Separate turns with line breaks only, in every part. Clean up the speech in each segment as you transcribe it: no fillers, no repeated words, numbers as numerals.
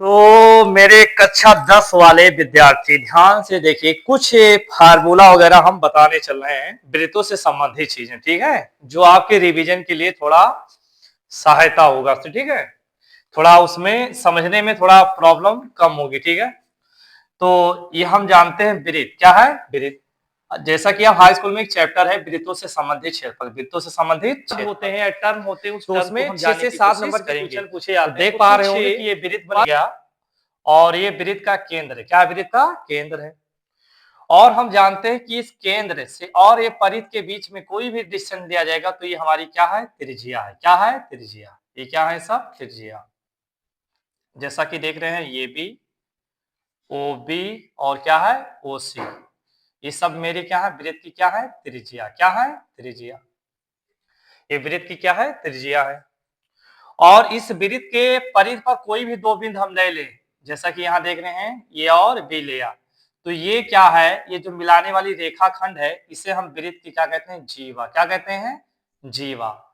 तो मेरे कक्षा 10 वाले विद्यार्थी ध्यान से देखिए, कुछ फार्मूला वगैरह हम बताने चल रहे हैं वृत्तों से संबंधित चीजें, ठीक है, जो आपके रिवीजन के लिए थोड़ा सहायता होगा। तो ठीक है, थोड़ा उसमें समझने में थोड़ा प्रॉब्लम कम होगी। ठीक है, तो ये हम जानते हैं वृत्त क्या है। वृत्त जैसा कि आप हाई स्कूल में एक चैप्टर है वृत्तों से संबंधित क्षेत्रफल, वृत्तों से संबंधित क्षेत्रफल होते हैं या टर्म होते हैं, उस टर्म को हम 6 से 7 नंबर के क्वेश्चन पूछे जाते हैं। देख पा रहे होंगे कि ये वृत्त बन गया और ये वृत्त का केंद्र है। क्या वृत्त का केंद्र है? और हम जानते हैं कि इस केंद्र से और ये परिध के बीच में कोई भी डिस्टेंस दिया जाएगा तो ये हमारी क्या है? त्रिज्या है। क्या है? त्रिज्या। ये क्या है? सब त्रिज्या। जैसा कि देख रहे हैं ये भी ओ बी और क्या है? ओ सी, ये सब मेरी क्या है? वृत्त की क्या है? त्रिज्या। क्या है? त्रिज्या। ये वृत्त की क्या है? त्रिज्या है। और इस वृत्त के परिध पर कोई भी दो बिंदु हम ले लें, जैसा कि यहाँ देख रहे हैं ये और बी लिया, तो ये क्या है? ये जो मिलाने वाली रेखा खंड है इसे हम वृत्त की क्या कहते हैं? जीवा। क्या कहते हैं? जीवा।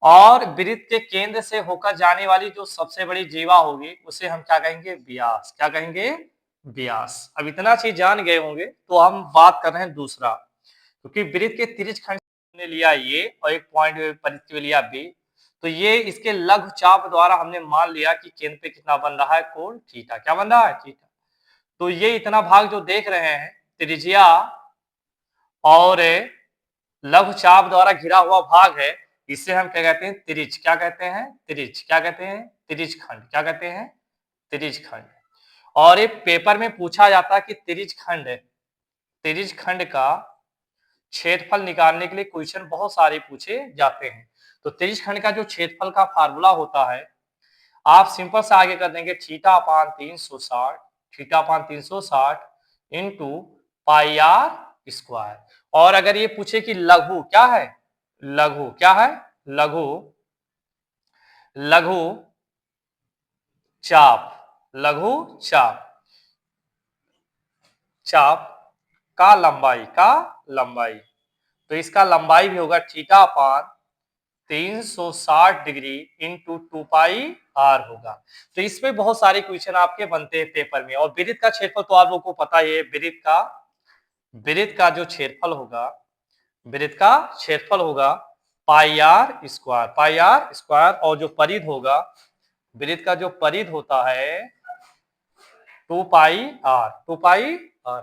और वृत्त के केंद्र से होकर जाने वाली जो सबसे बड़ी जीवा होगी उसे हम क्या कहेंगे? व्यास। क्या कहेंगे? व्यास। अब इतना चीज जान गए होंगे तो हम बात कर रहे हैं दूसरा, क्योंकि वृत्त के तिर्यक खंड ने लिया ये और एक पॉइंट परिध के लिया बी, तो ये इसके लघु चाप द्वारा हमने मान लिया कि केंद्र पे कितना बन रहा है? कोण थीटा। क्या बन रहा है? थीटा। तो ये इतना भाग जो देख रहे हैं त्रिज्या और लघु चाप द्वारा घिरा हुआ भाग है, इसे हम क्या कहते हैं? त्रिज्य। क्या कहते हैं? त्रिज्य। क्या कहते हैं? त्रिज्य खंड। क्या कहते हैं? त्रिज्य खंड। और ये पेपर में पूछा जाता है कि त्रिज्य खंड का क्षेत्रफल निकालने के लिए क्वेश्चन बहुत सारे पूछे जाते हैं। तो त्रिज्य खंड का जो क्षेत्रफल का फार्मूला होता है, आप सिंपल से आगे कर देंगे theta upon 360, theta upon 360 into pi r square. और अगर ये पूछे कि लघु क्या है? लघु क्या है? लघु लघु चाप, लघु चाप, चाप का लंबाई, तो इसका लंबाई भी होगा theta upon 360 degree into 2 pi r होगा। तो इसमें बहुत सारे क्वेश्चन आपके बनते हैं पेपर में। और वृत्त का क्षेत्रफल तो आप लोगों को पता ही है, वृत्त का जो क्षेत्रफल होगा, वृत्त का क्षेत्रफल होगा पाई आर स्क्वायर, और जो परिध होगा, वृत्त का जो परिध होता है 2 पाई आर, 2 पाई आर।